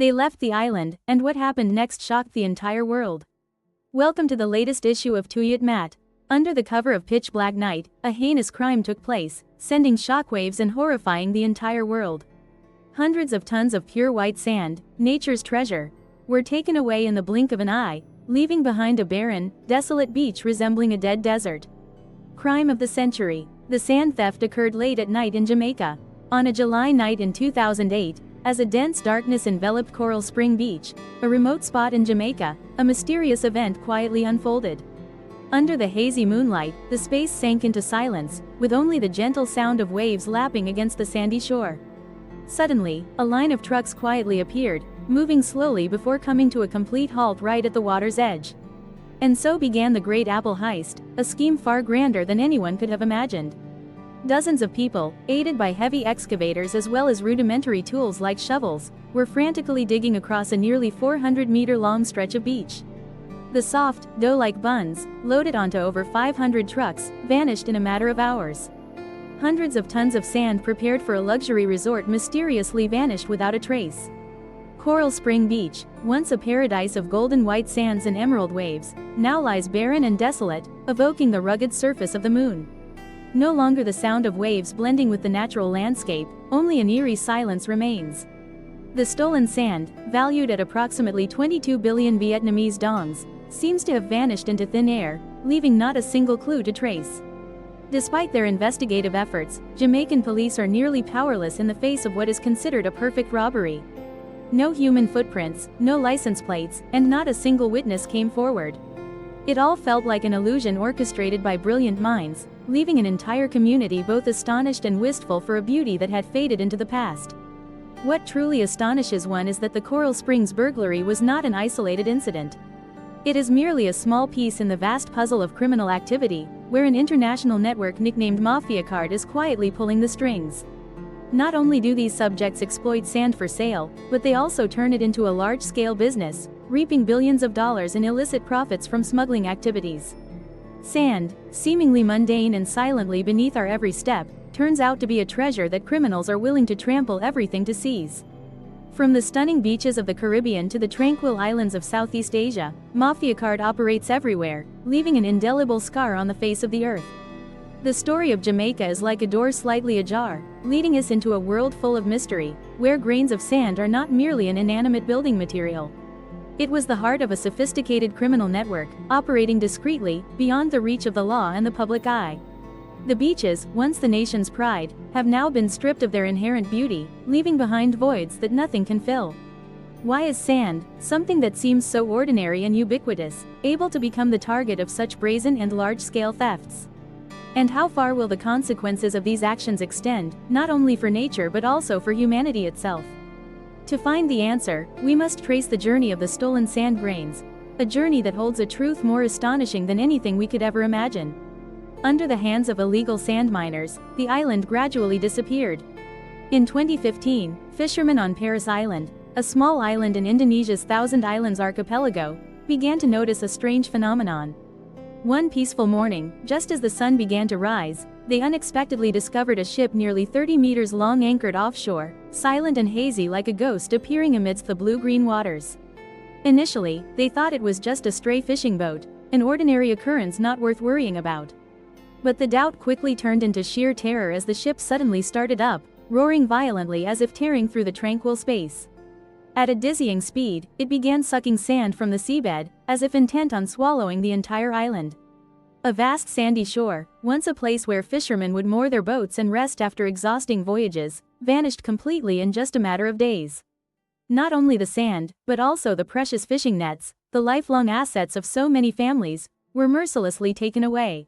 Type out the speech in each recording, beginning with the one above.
They left the island, and what happened next shocked the entire world. Welcome to the latest issue of Tuyat Mat. Under the cover of pitch black night, a heinous crime took place, sending shockwaves and horrifying the entire world. Hundreds of tons of pure white sand, nature's treasure, were taken away in the blink of an eye, leaving behind a barren, desolate beach resembling a dead desert. Crime of the century. The sand theft occurred late at night in Jamaica. On a July night in 2008, as a dense darkness enveloped Coral Spring Beach, a remote spot in Jamaica, a mysterious event quietly unfolded. Under the hazy moonlight, the space sank into silence, with only the gentle sound of waves lapping against the sandy shore. Suddenly, a line of trucks quietly appeared, moving slowly before coming to a complete halt right at the water's edge. And so began the Great Apple Heist, a scheme far grander than anyone could have imagined. Dozens of people, aided by heavy excavators as well as rudimentary tools like shovels, were frantically digging across a nearly 400-meter-long stretch of beach. The soft, dough-like buns, loaded onto over 500 trucks, vanished in a matter of hours. Hundreds of tons of sand prepared for a luxury resort mysteriously vanished without a trace. Coral Spring Beach, once a paradise of golden white sands and emerald waves, now lies barren and desolate, evoking the rugged surface of the moon. No longer the sound of waves blending with the natural landscape, only an eerie silence remains. The stolen sand, valued at approximately 22 billion Vietnamese dongs, seems to have vanished into thin air, leaving not a single clue to trace. Despite their investigative efforts, Jamaican police are nearly powerless in the face of what is considered a perfect robbery. No human footprints, no license plates, and not a single witness came forward. It all felt like an illusion orchestrated by brilliant minds, leaving an entire community both astonished and wistful for a beauty that had faded into the past. What truly astonishes one is that the Coral Springs burglary was not an isolated incident. It is merely a small piece in the vast puzzle of criminal activity, where an international network nicknamed Mafia Card is quietly pulling the strings. Not only do these subjects exploit sand for sale, but they also turn it into a large-scale business, reaping billions of dollars in illicit profits from smuggling activities. Sand, seemingly mundane and silently beneath our every step, turns out to be a treasure that criminals are willing to trample everything to seize. From the stunning beaches of the Caribbean to the tranquil islands of Southeast Asia, Mafia Card operates everywhere, leaving an indelible scar on the face of the earth. The story of Jamaica is like a door slightly ajar, leading us into a world full of mystery, where grains of sand are not merely an inanimate building material. It was the heart of a sophisticated criminal network, operating discreetly, beyond the reach of the law and the public eye. The beaches, once the nation's pride, have now been stripped of their inherent beauty, leaving behind voids that nothing can fill. Why is sand, something that seems so ordinary and ubiquitous, able to become the target of such brazen and large-scale thefts? And how far will the consequences of these actions extend, not only for nature but also for humanity itself? To find the answer, we must trace the journey of the stolen sand grains, a journey that holds a truth more astonishing than anything we could ever imagine. Under the hands of illegal sand miners, the island gradually disappeared. In 2015, fishermen on Paris Island, a small island in Indonesia's Thousand Islands archipelago, began to notice a strange phenomenon. One peaceful morning, just as the sun began to rise, they unexpectedly discovered a ship nearly 30 meters long anchored offshore, silent and hazy like a ghost appearing amidst the blue-green waters. Initially, they thought it was just a stray fishing boat, an ordinary occurrence not worth worrying about. But the doubt quickly turned into sheer terror as the ship suddenly started up, roaring violently as if tearing through the tranquil space. At a dizzying speed, it began sucking sand from the seabed, as if intent on swallowing the entire island. A vast sandy shore, once a place where fishermen would moor their boats and rest after exhausting voyages, vanished completely in just a matter of days. Not only the sand, but also the precious fishing nets, the lifelong assets of so many families, were mercilessly taken away.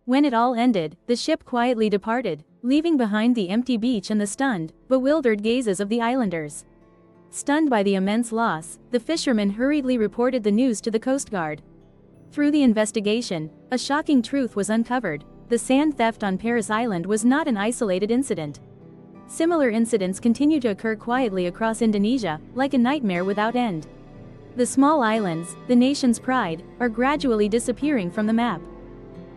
When it all ended, the ship quietly departed, leaving behind the empty beach and the stunned, bewildered gazes of the islanders. Stunned by the immense loss, the fishermen hurriedly reported the news to the Coast Guard. Through the investigation, a shocking truth was uncovered: the sand theft on Paris Island was not an isolated incident. Similar incidents continue to occur quietly across Indonesia, like a nightmare without end. The small islands, the nation's pride, are gradually disappearing from the map.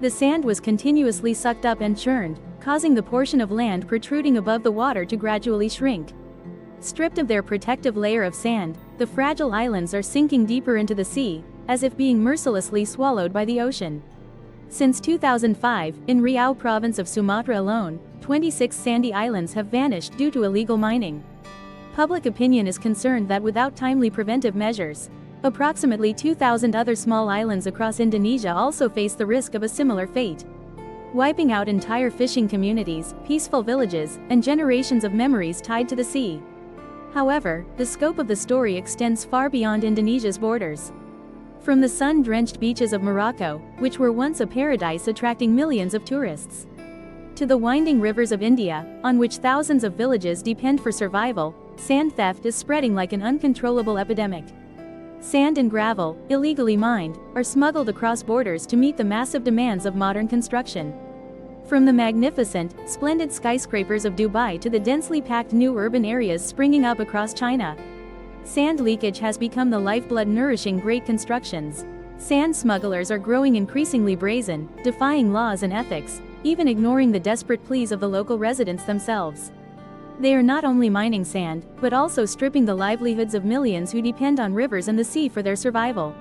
The sand was continuously sucked up and churned, causing the portion of land protruding above the water to gradually shrink. Stripped of their protective layer of sand, the fragile islands are sinking deeper into the sea, as if being mercilessly swallowed by the ocean. Since 2005, in Riau province of Sumatra alone, 26 sandy islands have vanished due to illegal mining. Public opinion is concerned that without timely preventive measures, approximately 2,000 other small islands across Indonesia also face the risk of a similar fate, wiping out entire fishing communities, peaceful villages, and generations of memories tied to the sea. However, the scope of the story extends far beyond Indonesia's borders. From the sun-drenched beaches of Morocco, which were once a paradise attracting millions of tourists, to the winding rivers of India, on which thousands of villages depend for survival, sand theft is spreading like an uncontrollable epidemic. Sand and gravel, illegally mined, are smuggled across borders to meet the massive demands of modern construction. From the magnificent, splendid skyscrapers of Dubai to the densely packed new urban areas springing up across China, sand leakage has become the lifeblood nourishing great constructions. Sand smugglers are growing increasingly brazen, defying laws and ethics, even ignoring the desperate pleas of the local residents themselves. They are not only mining sand, but also stripping the livelihoods of millions who depend on rivers and the sea for their survival.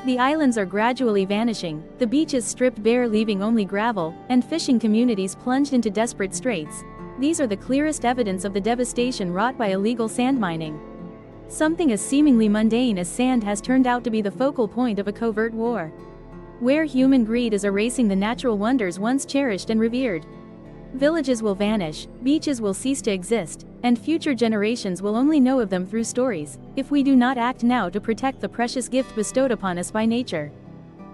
The islands are gradually vanishing, the beaches stripped bare leaving only gravel, and fishing communities plunged into desperate straits. These are the clearest evidence of the devastation wrought by illegal sand mining. Something as seemingly mundane as sand has turned out to be the focal point of a covert war, where human greed is erasing the natural wonders once cherished and revered. Villages will vanish, beaches will cease to exist, and future generations will only know of them through stories, if we do not act now to protect the precious gift bestowed upon us by nature.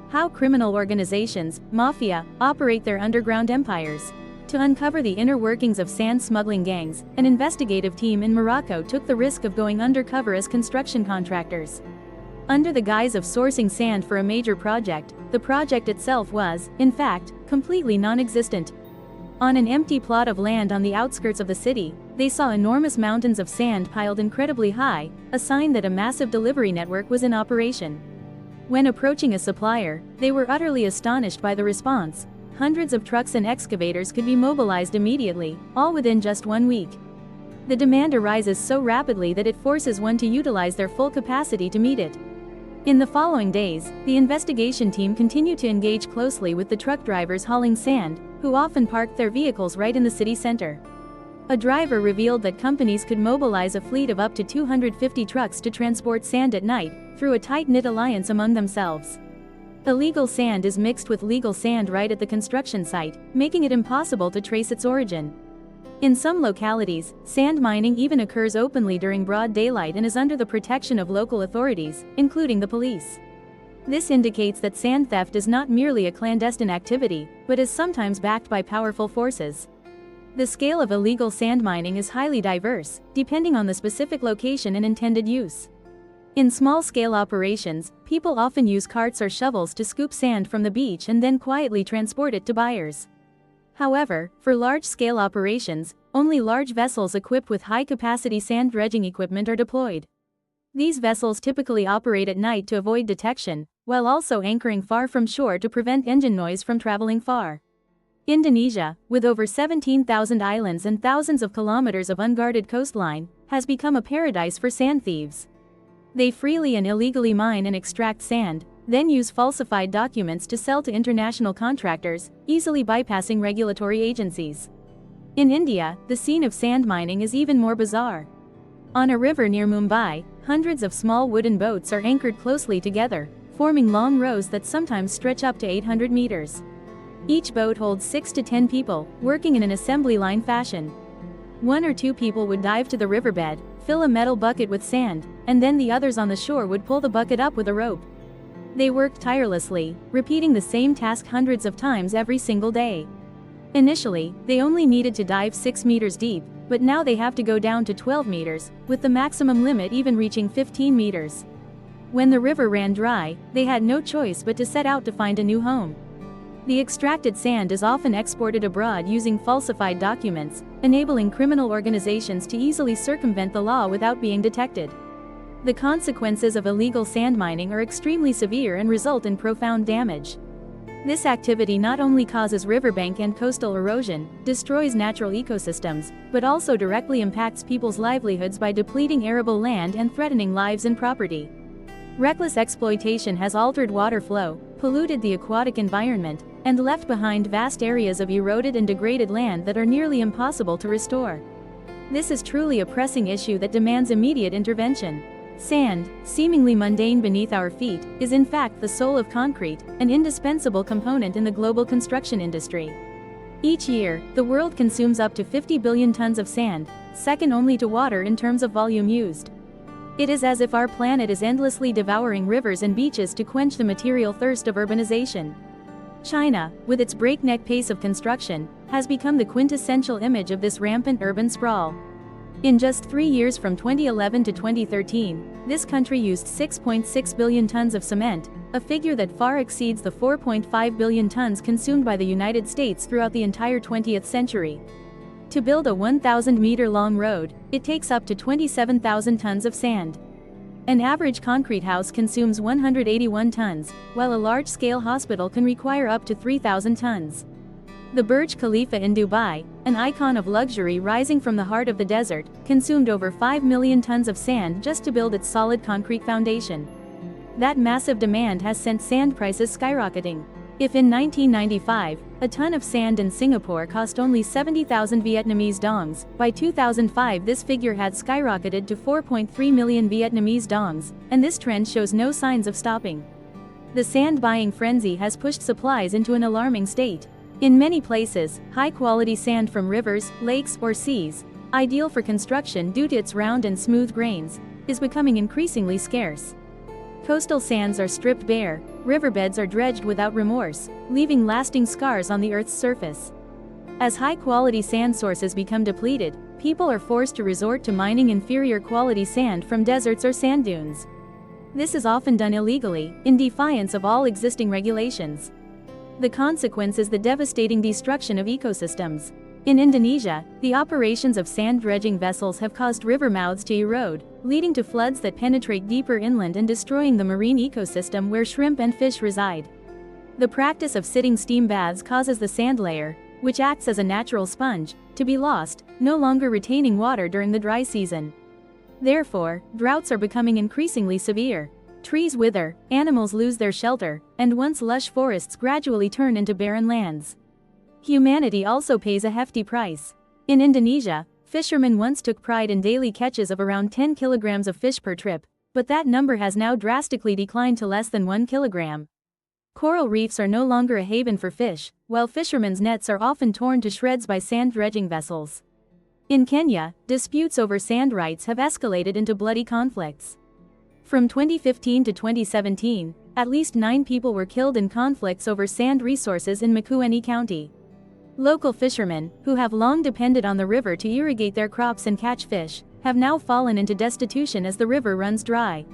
How criminal organizations, mafia, operate their underground empires. To uncover the inner workings of sand smuggling gangs, an investigative team in Morocco took the risk of going undercover as construction contractors. Under the guise of sourcing sand for a major project, the project itself was, in fact, completely non-existent. On an empty plot of land on the outskirts of the city, they saw enormous mountains of sand piled incredibly high, a sign that a massive delivery network was in operation. When approaching a supplier, they were utterly astonished by the response. Hundreds of trucks and excavators could be mobilized immediately, all within just 1 week. The demand arises so rapidly that it forces one to utilize their full capacity to meet it. In the following days, the investigation team continued to engage closely with the truck drivers hauling sand, who often parked their vehicles right in the city center. A driver revealed that companies could mobilize a fleet of up to 250 trucks to transport sand at night, through a tight-knit alliance among themselves. Illegal sand is mixed with legal sand right at the construction site, making it impossible to trace its origin. In some localities, sand mining even occurs openly during broad daylight and is under the protection of local authorities, including the police. This indicates that sand theft is not merely a clandestine activity, but is sometimes backed by powerful forces. The scale of illegal sand mining is highly diverse, depending on the specific location and intended use. In small-scale operations, people often use carts or shovels to scoop sand from the beach and then quietly transport it to buyers. However, for large-scale operations, only large vessels equipped with high-capacity sand dredging equipment are deployed. These vessels typically operate at night to avoid detection, while also anchoring far from shore to prevent engine noise from traveling far. Indonesia, with over 17,000 islands and thousands of kilometers of unguarded coastline, has become a paradise for sand thieves. They freely and illegally mine and extract sand, then use falsified documents to sell to international contractors, easily bypassing regulatory agencies. In India, the scene of sand mining is even more bizarre. On a river near Mumbai, hundreds of small wooden boats are anchored closely together, forming long rows that sometimes stretch up to 800 meters. Each boat holds 6 to 10 people, working in an assembly line fashion. 1 or 2 people would dive to the riverbed, fill a metal bucket with sand, and then the others on the shore would pull the bucket up with a rope. They worked tirelessly, repeating the same task hundreds of times every single day. Initially, they only needed to dive 6 meters deep, but now they have to go down to 12 meters, with the maximum limit even reaching 15 meters. When the river ran dry, they had no choice but to set out to find a new home. The extracted sand is often exported abroad using falsified documents, enabling criminal organizations to easily circumvent the law without being detected. The consequences of illegal sand mining are extremely severe and result in profound damage. This activity not only causes riverbank and coastal erosion, destroys natural ecosystems, but also directly impacts people's livelihoods by depleting arable land and threatening lives and property. Reckless exploitation has altered water flow, polluted the aquatic environment, and left behind vast areas of eroded and degraded land that are nearly impossible to restore. This is truly a pressing issue that demands immediate intervention. Sand, seemingly mundane beneath our feet, is in fact the soul of concrete, an indispensable component in the global construction industry. Each year, the world consumes up to 50 billion tons of sand, second only to water in terms of volume used. It is as if our planet is endlessly devouring rivers and beaches to quench the material thirst of urbanization. China, with its breakneck pace of construction, has become the quintessential image of this rampant urban sprawl. In just 3 years from 2011 to 2013, this country used 6.6 billion tons of cement, a figure that far exceeds the 4.5 billion tons consumed by the United States throughout the entire 20th century. To build a 1,000-meter-long road, it takes up to 27,000 tons of sand. An average concrete house consumes 181 tons, while a large-scale hospital can require up to 3,000 tons. The Burj Khalifa in Dubai, an icon of luxury rising from the heart of the desert, consumed over 5 million tons of sand just to build its solid concrete foundation. That massive demand has sent sand prices skyrocketing. If in 1995, a ton of sand in Singapore cost only 70,000 Vietnamese dongs, by 2005 this figure had skyrocketed to 4.3 million Vietnamese dongs, and this trend shows no signs of stopping. The sand buying frenzy has pushed supplies into an alarming state. In many places, high-quality sand from rivers, lakes, or seas, ideal for construction due to its round and smooth grains, is becoming increasingly scarce. Coastal sands are stripped bare, riverbeds are dredged without remorse, leaving lasting scars on the Earth's surface. As high-quality sand sources become depleted, people are forced to resort to mining inferior-quality sand from deserts or sand dunes. This is often done illegally, in defiance of all existing regulations. The consequence is the devastating destruction of ecosystems. In Indonesia, the operations of sand dredging vessels have caused river mouths to erode, leading to floods that penetrate deeper inland and destroying the marine ecosystem where shrimp and fish reside. The practice of sitting steam baths causes the sand layer, which acts as a natural sponge, to be lost, no longer retaining water during the dry season. Therefore, droughts are becoming increasingly severe. Trees wither, animals lose their shelter, and once lush forests gradually turn into barren lands. Humanity also pays a hefty price. In Indonesia, fishermen once took pride in daily catches of around 10 kilograms of fish per trip, but that number has now drastically declined to less than 1 kilogram. Coral reefs are no longer a haven for fish, while fishermen's nets are often torn to shreds by sand dredging vessels. In Kenya, disputes over sand rights have escalated into bloody conflicts. From 2015 to 2017, at least 9 people were killed in conflicts over sand resources in Makueni County. Local fishermen, who have long depended on the river to irrigate their crops and catch fish, have now fallen into destitution as the river runs dry.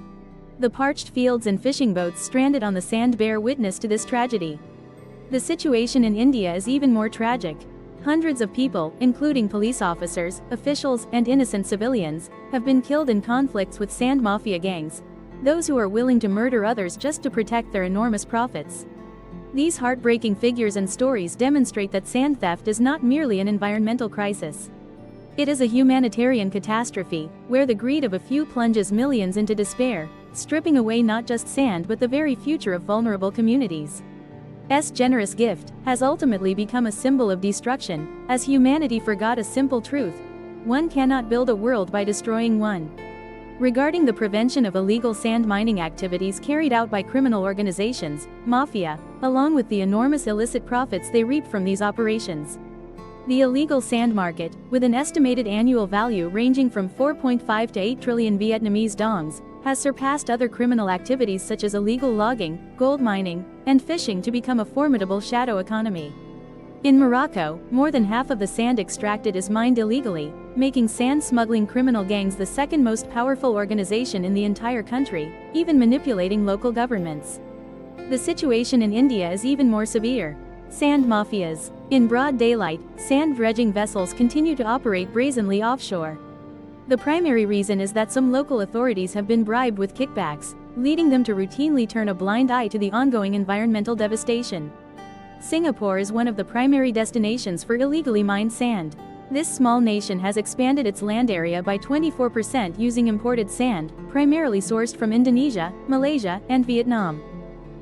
The parched fields and fishing boats stranded on the sand bear witness to this tragedy. The situation in India is even more tragic. Hundreds of people, including police officers, officials, and innocent civilians, have been killed in conflicts with sand mafia gangs, those who are willing to murder others just to protect their enormous profits. These heartbreaking figures and stories demonstrate that sand theft is not merely an environmental crisis. It is a humanitarian catastrophe, where the greed of a few plunges millions into despair, stripping away not just sand but the very future of vulnerable communities. S generous gift has ultimately become a symbol of destruction, as humanity forgot a simple truth: one cannot build a world by destroying one. Regarding the prevention of illegal sand mining activities carried out by criminal organizations, mafia, along with the enormous illicit profits they reap from these operations. The illegal sand market, with an estimated annual value ranging from 4.5 to 8 trillion Vietnamese dongs, has surpassed other criminal activities such as illegal logging, gold mining, and fishing to become a formidable shadow economy. In Morocco, more than half of the sand extracted is mined illegally, making sand smuggling criminal gangs the second most powerful organization in the entire country, even manipulating local governments. The situation in India is even more severe. Sand mafias. In broad daylight, sand dredging vessels continue to operate brazenly offshore. The primary reason is that some local authorities have been bribed with kickbacks, leading them to routinely turn a blind eye to the ongoing environmental devastation. Singapore is one of the primary destinations for illegally mined sand. This small nation has expanded its land area by 24% using imported sand, primarily sourced from Indonesia, Malaysia, and Vietnam.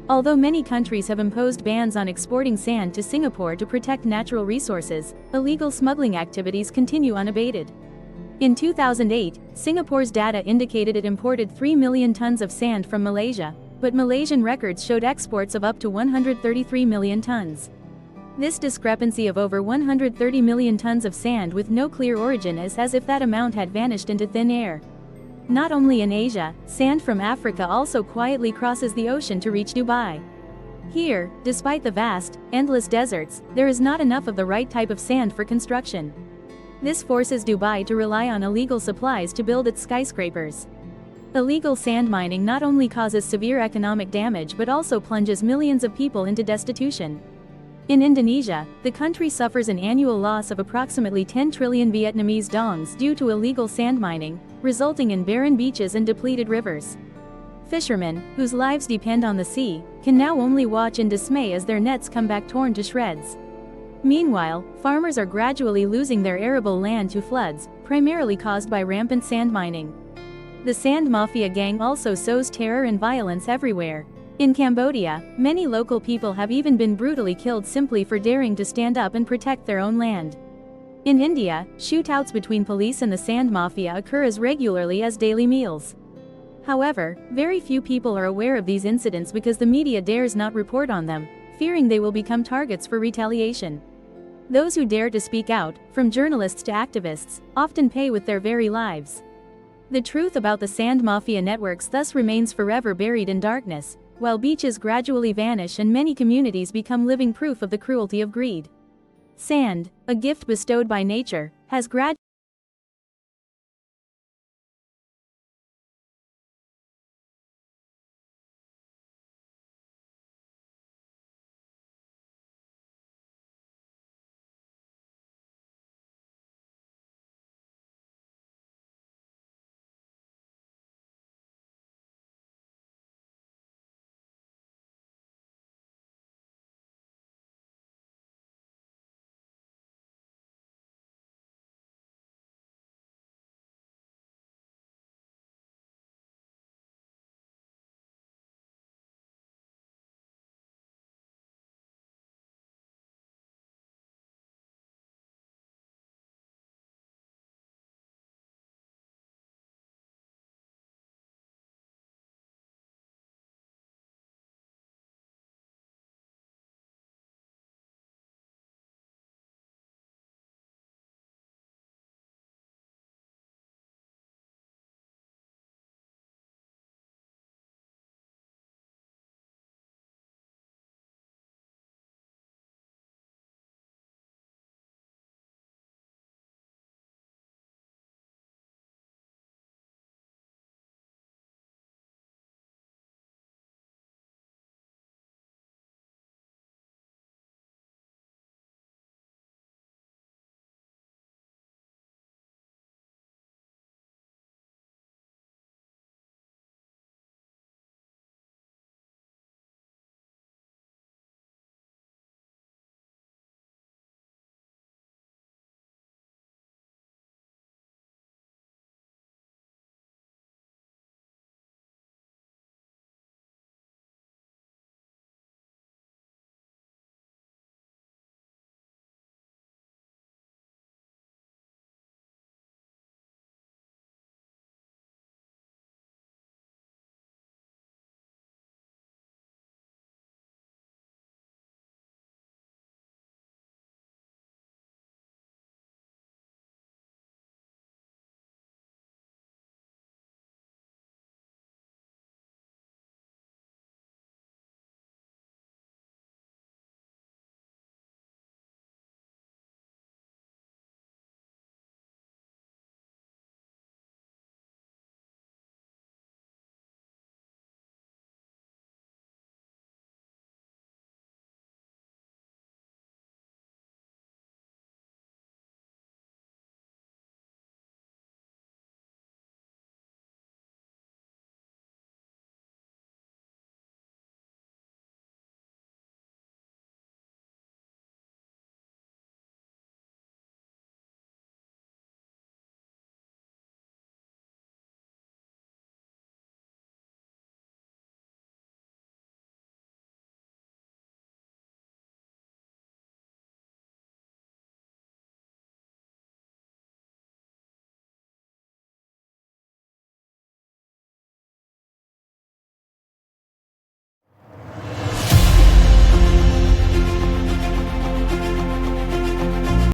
Although many countries have imposed bans on exporting sand to Singapore to protect natural resources, illegal smuggling activities continue unabated. In 2008, Singapore's data indicated it imported 3 million tons of sand from Malaysia, but Malaysian records showed exports of up to 133 million tons. This discrepancy of over 130 million tons of sand with no clear origin is as if that amount had vanished into thin air. Not only in Asia, sand from Africa also quietly crosses the ocean to reach Dubai. Here, despite the vast, endless deserts, there is not enough of the right type of sand for construction. This forces Dubai to rely on illegal supplies to build its skyscrapers. Illegal sand mining not only causes severe economic damage but also plunges millions of people into destitution. In Indonesia, the country suffers an annual loss of approximately 10 trillion Vietnamese dongs due to illegal sand mining, resulting in barren beaches and depleted rivers. Fishermen, whose lives depend on the sea, can now only watch in dismay as their nets come back torn to shreds. Meanwhile, farmers are gradually losing their arable land to floods, primarily caused by rampant sand mining. The sand mafia gang also sows terror and violence everywhere. In Cambodia, many local people have even been brutally killed simply for daring to stand up and protect their own land. In India, shootouts between police and the sand mafia occur as regularly as daily meals. However, very few people are aware of these incidents because the media dares not report on them, fearing they will become targets for retaliation. Those who dare to speak out, from journalists to activists, often pay with their very lives. The truth about the sand mafia networks thus remains forever buried in darkness, while beaches gradually vanish and many communities become living proof of the cruelty of greed. Sand, a gift bestowed by nature, has gradually